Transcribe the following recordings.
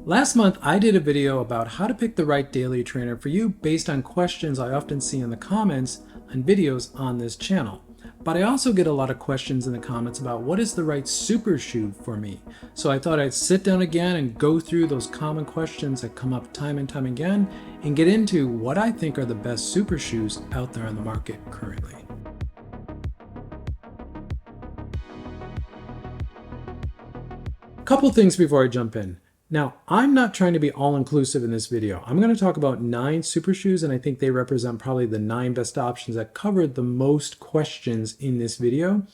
Last month, I did a video about how to pick the right daily trainer for you based on questions I often see in the comments on videos on this channel. But I also get a lot of questions in the comments about what is the right super shoe for me. So I thought I'd sit down again and go through those common questions that come up time and time again and get into what I think are the best super shoes out there on the market currently. Couple things before I jump in. Now, I'm not trying to be all-inclusive in this video. I'm going to talk about 9 super shoes, and I think they represent probably the 9 best options that covered the most questions in this video.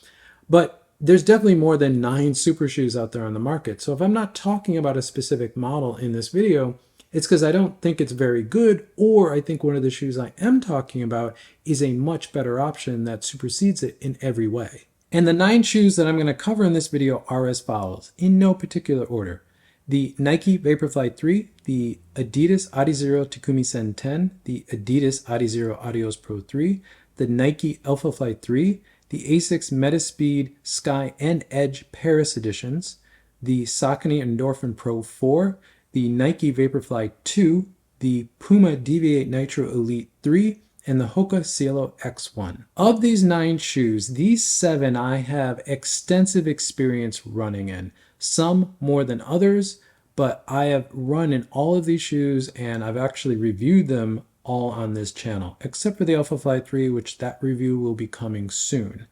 But there's definitely more than 9 super shoes out there on the market. So if I'm not talking about a specific model in this video, it's because I don't think it's very good, or I think one of the shoes I am talking about is a much better option that supersedes it in every way. And the 9 shoes that I'm going to cover in this video are as follows, in no particular order. The Nike Vaporfly 3, the Adidas Adizero Takumi Sen 10, the Adidas Adizero Adios Pro 3, the Nike Alphafly 3, the Asics Metaspeed Sky and Edge Paris editions, the Saucony Endorphin Pro 4, the Nike Vaporfly 2, the Puma Deviate Nitro Elite 3, and the Hoka Cielo X1. Of these 9 shoes, these 7 I have extensive experience running in. Some more than others, but I have run in all of these shoes and I've actually reviewed them all on this channel, except for the Alphafly 3, which that review will be coming soon.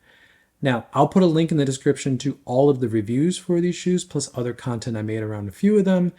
Now, I'll put a link in the description to all of the reviews for these shoes, plus other content I made around a few of them,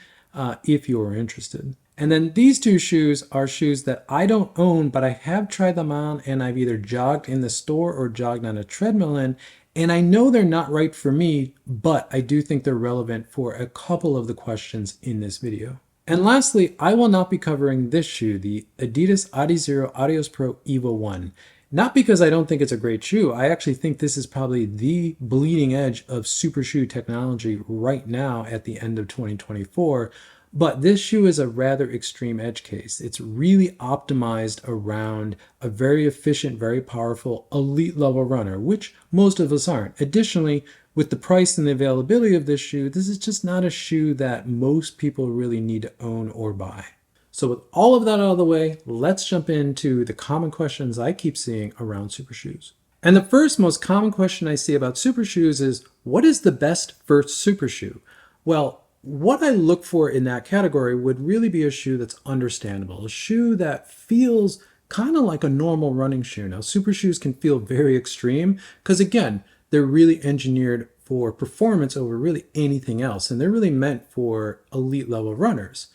if you are interested. And then these 2 shoes are shoes that I don't own, but I have tried them on and I've either jogged in the store or jogged on a treadmill in, and I know they're not right for me, but I do think they're relevant for a couple of the questions in this video. And lastly, I will not be covering this shoe, the Adidas Adizero Adios Pro Evo 1. Not because I don't think it's a great shoe. I actually think this is probably the bleeding edge of super shoe technology right now at the end of 2024. But this shoe is a rather extreme edge case. It's really optimized around a very efficient, very powerful, elite level runner, which most of us aren't. Additionally, with the price and the availability of this shoe, this is just not a shoe that most people really need to own or buy. So with all of that out of the way, let's jump into the common questions I keep seeing around super shoes. And the first most common question I see about super shoes is, what is the best first super shoe? Well, what I look for in that category would really be a shoe that's understandable, a shoe that feels kind of like a normal running shoe. Now, super shoes can feel very extreme because, again, they're really engineered for performance over really anything else, and they're really meant for elite level runners.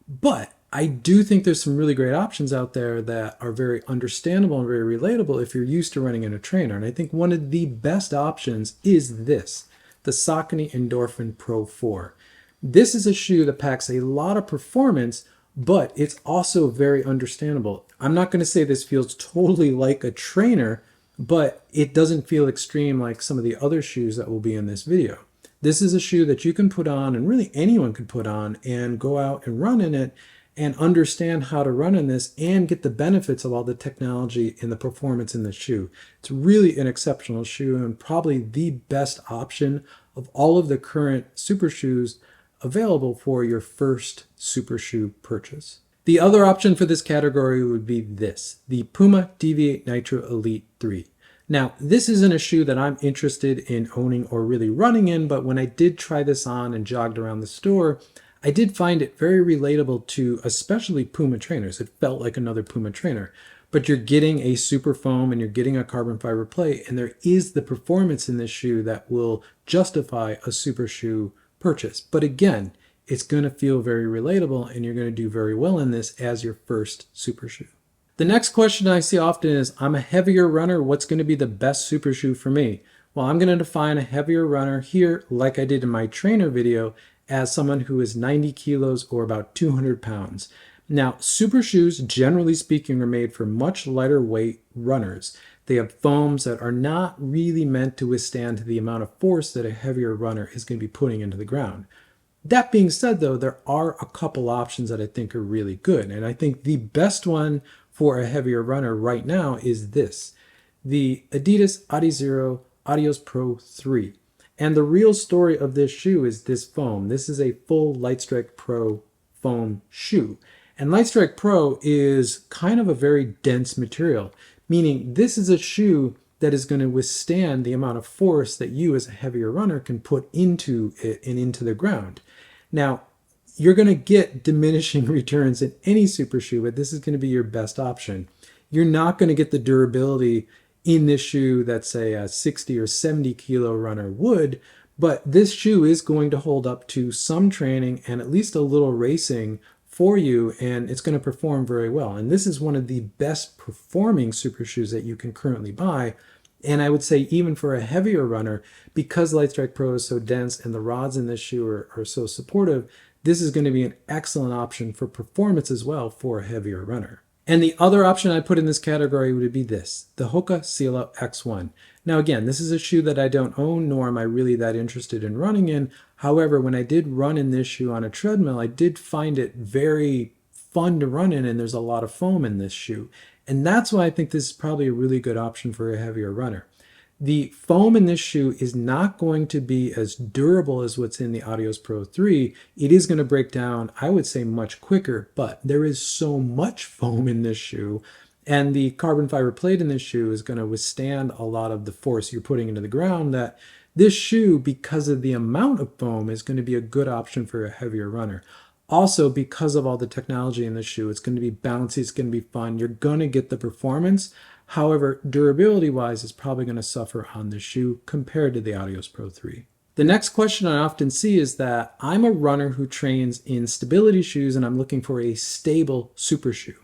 But I do think there's some really great options out there that are very understandable and very relatable if you're used to running in a trainer. And I think one of the best options is this, the Saucony Endorphin Pro 4. This is a shoe that packs a lot of performance, but it's also very understandable. I'm not going to say this feels totally like a trainer, but it doesn't feel extreme like some of the other shoes that will be in this video. This is a shoe that you can put on, and really anyone can put on, and go out and run in it and understand how to run in this and get the benefits of all the technology and the performance in the shoe. It's really an exceptional shoe and probably the best option of all of the current super shoes available for your first super shoe purchase. The other option for this category would be this, the Puma Deviate Nitro Elite 3. Now, this isn't a shoe that I'm interested in owning or really running in, but when I did try this on and jogged around the store, I did find it very relatable to especially Puma trainers. It felt like another Puma trainer, but you're getting a super foam and you're getting a carbon fiber plate, and there is the performance in this shoe that will justify a super shoe purchase. But again, it's going to feel very relatable and you're going to do very well in this as your first super shoe. The next question I see often is, I'm a heavier runner, what's going to be the best super shoe for me? Well, I'm going to define a heavier runner here, like I did in my trainer video, as someone who is 90 kilos or about 200 pounds. Now, super shoes, generally speaking, are made for much lighter weight runners. They have foams that are not really meant to withstand the amount of force that a heavier runner is going to be putting into the ground. That being said, though, there are a couple options that I think are really good. And I think the best one for a heavier runner right now is this, the Adidas Adizero Adios Pro 3. And the real story of this shoe is this foam. This is a full Lightstrike Pro foam shoe. And Lightstrike Pro is kind of a very dense material, meaning this is a shoe that is going to withstand the amount of force that you as a heavier runner can put into it and into the ground. Now, you're going to get diminishing returns in any super shoe, but this is going to be your best option. You're not going to get the durability in this shoe that, say, a 60 or 70 kilo runner would, but this shoe is going to hold up to some training and at least a little racing for you, and it's going to perform very well. And this is one of the best performing super shoes that you can currently buy. And I would say even for a heavier runner, because Lightstrike Pro is so dense and the rods in this shoe are so supportive, this is going to be an excellent option for performance as well for a heavier runner. And the other option I put in this category would be this, the Hoka Seal X1. Now again, this is a shoe that I don't own, nor am I really that interested in running in. However, when I did run in this shoe on a treadmill, I did find it very fun to run in, and there's a lot of foam in this shoe. And that's why I think this is probably a really good option for a heavier runner. The foam in this shoe is not going to be as durable as what's in the Adios Pro 3. It is going to break down, I would say, much quicker, but there is so much foam in this shoe, and the carbon fiber plate in this shoe is going to withstand a lot of the force you're putting into the ground, that this shoe, because of the amount of foam, is going to be a good option for a heavier runner. Also, because of all the technology in the shoe, it's going to be bouncy, it's going to be fun, you're going to get the performance. However, durability-wise, it's probably going to suffer on this shoe compared to the Adios Pro 3. The next question I often see is that I'm a runner who trains in stability shoes and I'm looking for a stable super shoe.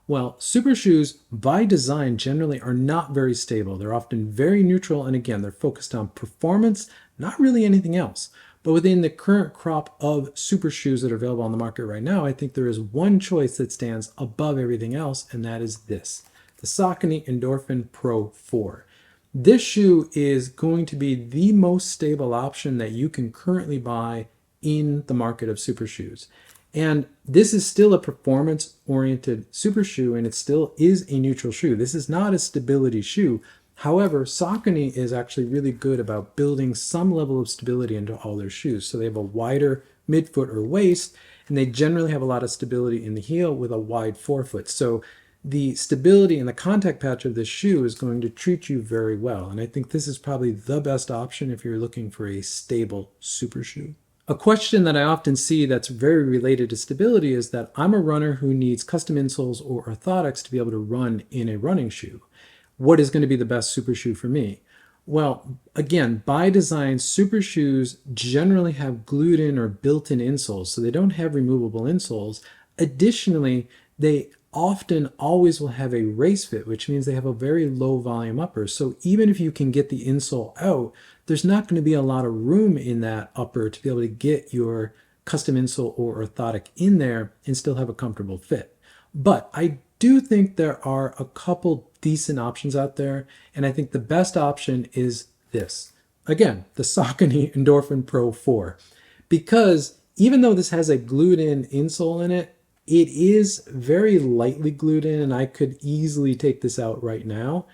Well, super shoes by design generally are not very stable. They're often very neutral, and again, they're focused on performance, not really anything else. But within the current crop of super shoes that are available on the market right now, I think there is one choice that stands above everything else, and that is this, the Saucony Endorphin Pro 4. This shoe is going to be the most stable option that you can currently buy in the market of super shoes. And this is still a performance-oriented super shoe, and it still is a neutral shoe. This is not a stability shoe. However, Saucony is actually really good about building some level of stability into all their shoes. So they have a wider midfoot or waist, and they generally have a lot of stability in the heel with a wide forefoot. So the stability and the contact patch of this shoe is going to treat you very well. And I think this is probably the best option if you're looking for a stable super shoe. A question that I often see that's very related to stability is that I'm a runner who needs custom insoles or orthotics to be able to run in a running shoe. What is going to be the best super shoe for me? Well, again, by design, super shoes generally have glued in or built-in insoles, so they don't have removable insoles. Additionally, they often always will have a race fit, which means they have a very low volume upper. So even if you can get the insole out, there's not going to be a lot of room in that upper to be able to get your custom insole or orthotic in there and still have a comfortable fit. But I do think there are a couple decent options out there, and I think the best option is this. Again, the Saucony Endorphin Pro 4. Because even though this has a glued-in insole in it, it is very lightly glued in, and I could easily take this out right now.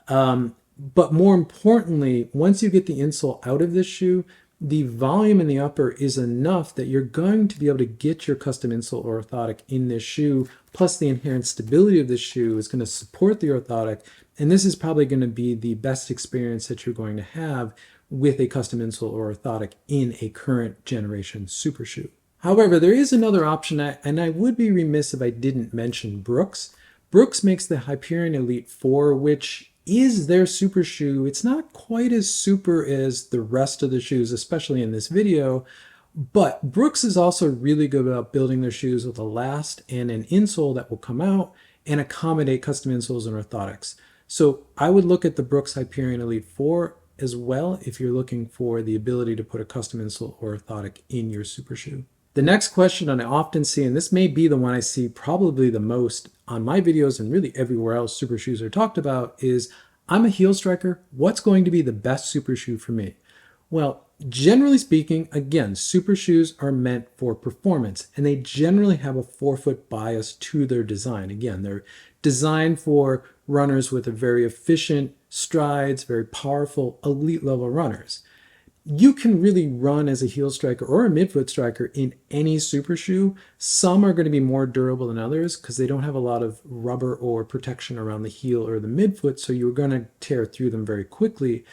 But more importantly, once you get the insole out of this shoe, the volume in the upper is enough that you're going to be able to get your custom insole or orthotic in this shoe, plus the inherent stability of this shoe is going to support the orthotic, and this is probably going to be the best experience that you're going to have with a custom insole or orthotic in a current generation super shoe. However, there is another option, and I would be remiss if I didn't mention Brooks. Brooks makes the Hyperion Elite 4, which is their super shoe. It's not quite as super as the rest of the shoes, especially in this video, but Brooks is also really good about building their shoes with a last and an insole that will come out and accommodate custom insoles and orthotics. So I would look at the Brooks Hyperion Elite 4 as well if you're looking for the ability to put a custom insole or orthotic in your super shoe. The next question I often see, and this may be the one I see probably the most on my videos and really everywhere else super shoes are talked about, is I'm a heel striker. What's going to be the best super shoe for me? Well, generally speaking, again, super shoes are meant for performance, and they generally have a forefoot bias to their design. Again, they're designed for runners with a very efficient strides, very powerful elite level runners. you can really run as a heel striker or a midfoot striker in any super shoe. Some are going to be more durable than others because they don't have a lot of rubber or protection around the heel or the midfoot, so you're going to tear through them very quickly.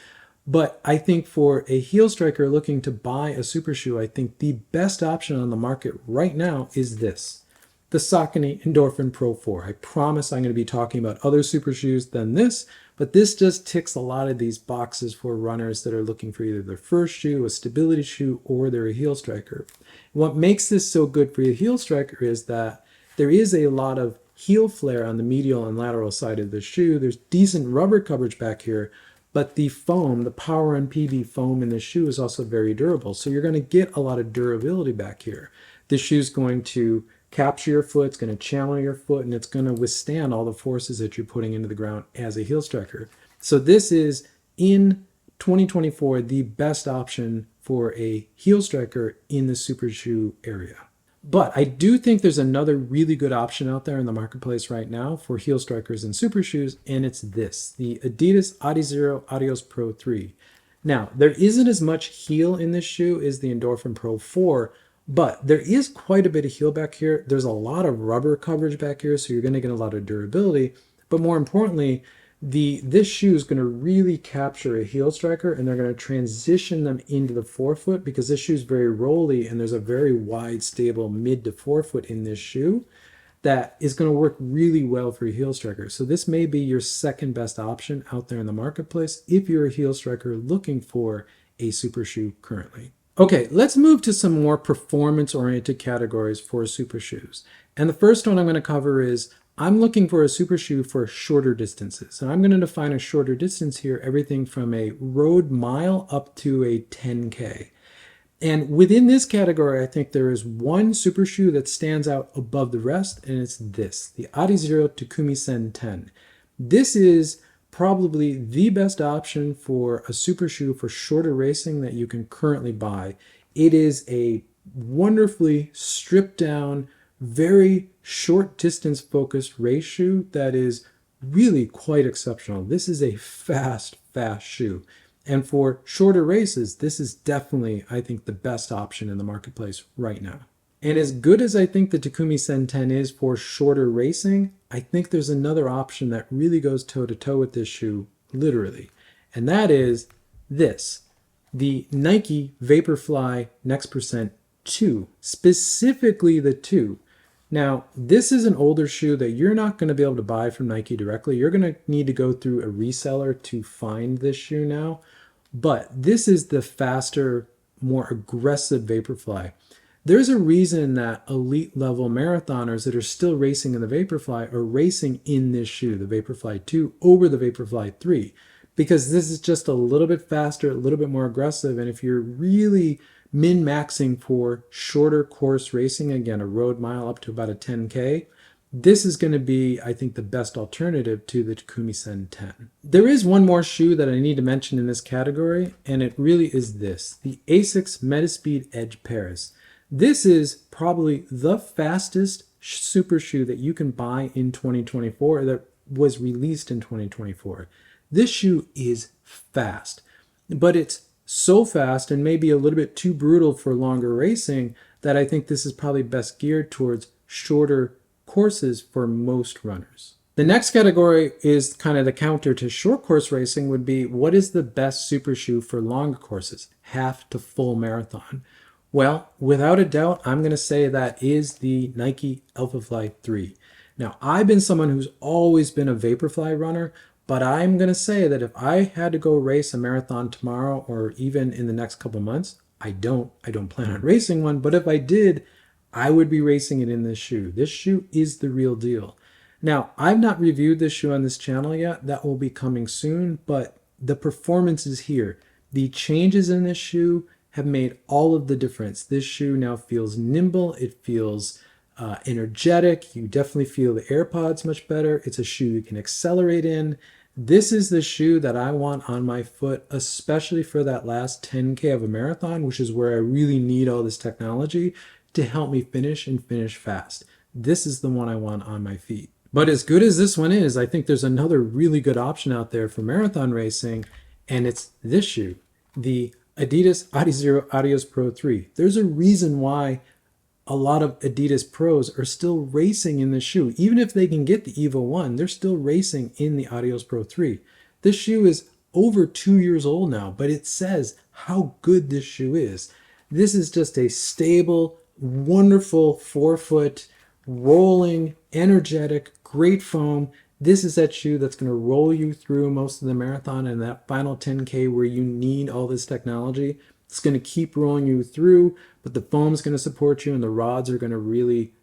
But I think for a heel striker looking to buy a super shoe, I think the best option on the market right now is this, the Saucony Endorphin Pro 4. I promise I'm going to be talking about other super shoes than this, but this just ticks a lot of these boxes for runners that are looking for either their first shoe, a stability shoe, or they're a heel striker. What makes this so good for a heel striker is that there is a lot of heel flare on the medial and lateral side of the shoe. There's decent rubber coverage back here, but the foam, the Power and PB foam in the shoe is also very durable. So you're going to get a lot of durability back here. This shoe is going to capture your foot, it's going to channel your foot, and it's going to withstand all the forces that you're putting into the ground as a heel striker. So this is, in 2024, the best option for a heel striker in the super shoe area. But I do think there's another really good option out there in the marketplace right now for heel strikers and super shoes, and it's this, the Adidas Adizero Adios Pro 3. Now, there isn't as much heel in this shoe as the Endorphin Pro 4, but there is quite a bit of heel back here. There's a lot of rubber coverage back here, so you're going to get a lot of durability. But more importantly, this shoe is going to really capture a heel striker, and they're going to transition them into the forefoot because this shoe is very rolly, and there's a very wide, stable mid to forefoot in this shoe that is going to work really well for a heel striker. So this may be your second best option out there in the marketplace if you're a heel striker looking for a super shoe currently. Okay, let's move to some more performance-oriented categories for super shoes. And the first one I'm going to cover is I'm looking for a super shoe for shorter distances. And I'm going to define a shorter distance here, everything from a road mile up to a 10K. And within this category, I think there is one super shoe that stands out above the rest, and it's this, the Adizero Takumi Sen 10. This is probably the best option for a super shoe for shorter racing that you can currently buy. It is a wonderfully stripped down, very short distance focused race shoe that is really quite exceptional. This is a fast shoe. And for shorter races, this is definitely, I think, the best option in the marketplace right now. And as good as I think the Takumi Sen 10 is for shorter racing, I think there's another option that really goes toe-to-toe with this shoe, literally. And that is this, the Nike Vaporfly Next Percent 2, specifically the 2. Now, this is an older shoe that you're not going to be able to buy from Nike directly. You're going to need to go through a reseller to find this shoe now. But this is the faster, more aggressive Vaporfly. There's a reason that elite level marathoners that are still racing in the Vaporfly are racing in this shoe, the Vaporfly 2, over the Vaporfly 3, because this is just a little bit faster, a little bit more aggressive. And if you're really min-maxing for shorter course racing, again, a road mile up to about a 10K, this is going to be, I think, the best alternative to the Takumi Sen 10. There is one more shoe that I need to mention in this category, and it really is this, the Asics Metaspeed Edge Paris. This is probably the fastest super shoe that you can buy in 2024 that was released in 2024. This shoe is fast, but it's so fast and maybe a little bit too brutal for longer racing that I think this is probably best geared towards shorter courses for most runners. The next category is kind of the counter to short course racing would be what is the best super shoe for longer courses, half to full marathon? Well, without a doubt, I'm going to say that is the Nike Alphafly 3. Now, I've been someone who's always been a Vaporfly runner, but I'm going to say that if I had to go race a marathon tomorrow or even in the next couple months, I don't plan on racing one, but if I did, I would be racing it in this shoe. This shoe is the real deal. Now, I've not reviewed this shoe on this channel yet. That will be coming soon, but the performance is here. The changes in this shoe have made all of the difference. This shoe now feels nimble. It feels energetic. You definitely feel the AirPods much better. It's a shoe you can accelerate in. This is the shoe that I want on my foot, especially for that last 10K of a marathon, which is where I really need all this technology to help me finish and finish fast. This is the one I want on my feet. But as good as this one is, I think there's another really good option out there for marathon racing, and it's this shoe, the Adidas Adizero Adios Pro 3. There's a reason why a lot of Adidas pros are still racing in this shoe. Even if they can get the Evo 1, they're still racing in the Adios Pro 3. This shoe is over 2 years old now, but it says how good this shoe is. This is just a stable, wonderful forefoot, rolling, energetic, great foam. This is that shoe that's going to roll you through most of the marathon and that final 10K where you need all this technology. It's going to keep rolling you through, but the foam's going to support you and the rods are going to really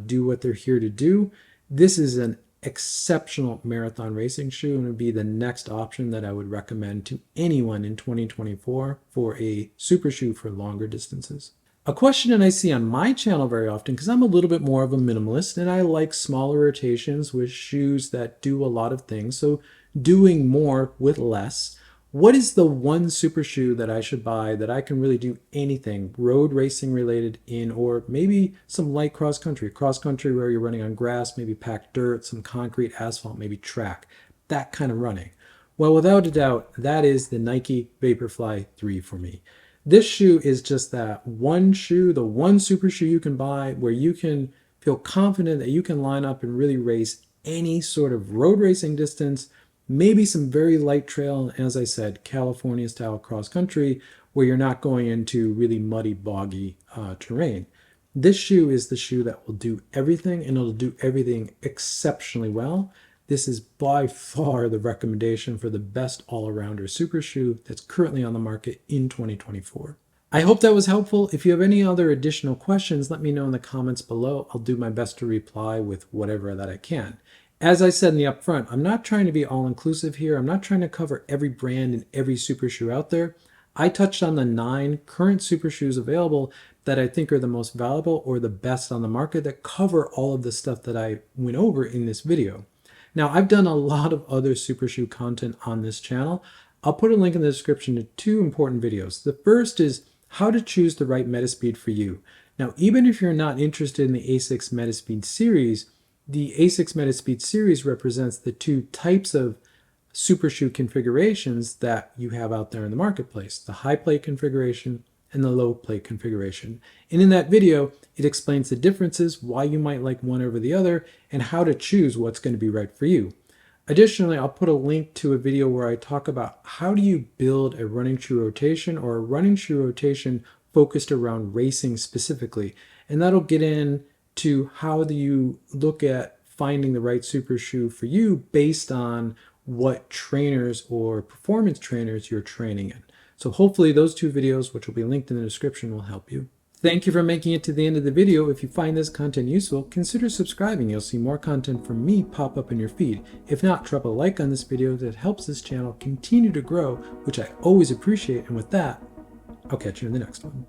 do what they're here to do. This is an exceptional marathon racing shoe and would be the next option that I would recommend to anyone in 2024 for a super shoe for longer distances. A question that I see on my channel very often, because I'm a little bit more of a minimalist and I like smaller rotations with shoes that do a lot of things, so doing more with less. What is the one super shoe that I should buy that I can really do anything road racing related in, or maybe some light cross country where you're running on grass, maybe packed dirt, some concrete, asphalt, maybe track, that kind of running? Well, without a doubt, that is the Nike Vaporfly 3 for me. This shoe is just that one shoe, the one super shoe you can buy where you can feel confident that you can line up and really race any sort of road racing distance, maybe some very light trail, and as I said, California style cross country where you're not going into really muddy, boggy terrain. This shoe is the shoe that will do everything, and it'll do everything exceptionally well. This is by far the recommendation for the best all-arounder super shoe that's currently on the market in 2024. I hope that was helpful. If you have any other additional questions, let me know in the comments below. I'll do my best to reply with whatever that I can. As I said in the upfront, I'm not trying to be all-inclusive here. I'm not trying to cover every brand and every super shoe out there. I touched on the 9 current super shoes available that I think are the most valuable or the best on the market that cover all of the stuff that I went over in this video. Now, I've done a lot of other super shoe content on this channel. I'll put a link in the description to 2 important videos. The first is how to choose the right Metaspeed for you. Now, even if you're not interested in the Asics Metaspeed series, the Asics Metaspeed series represents the 2 types of super shoe configurations that you have out there in the marketplace, the high plate configuration and the low plate configuration. And in that video, it explains the differences, why you might like one over the other, and how to choose what's going to be right for you. Additionally, I'll put a link to a video where I talk about how do you build a running shoe rotation or a running shoe rotation focused around racing specifically. And that'll get into how do you look at finding the right super shoe for you based on what trainers or performance trainers you're training in. So hopefully those 2 videos, which will be linked in the description, will help you. Thank you for making it to the end of the video. If you find this content useful, consider subscribing. You'll see more content from me pop up in your feed. If not, drop a like on this video. That helps this channel continue to grow, which I always appreciate. And with that, I'll catch you in the next one.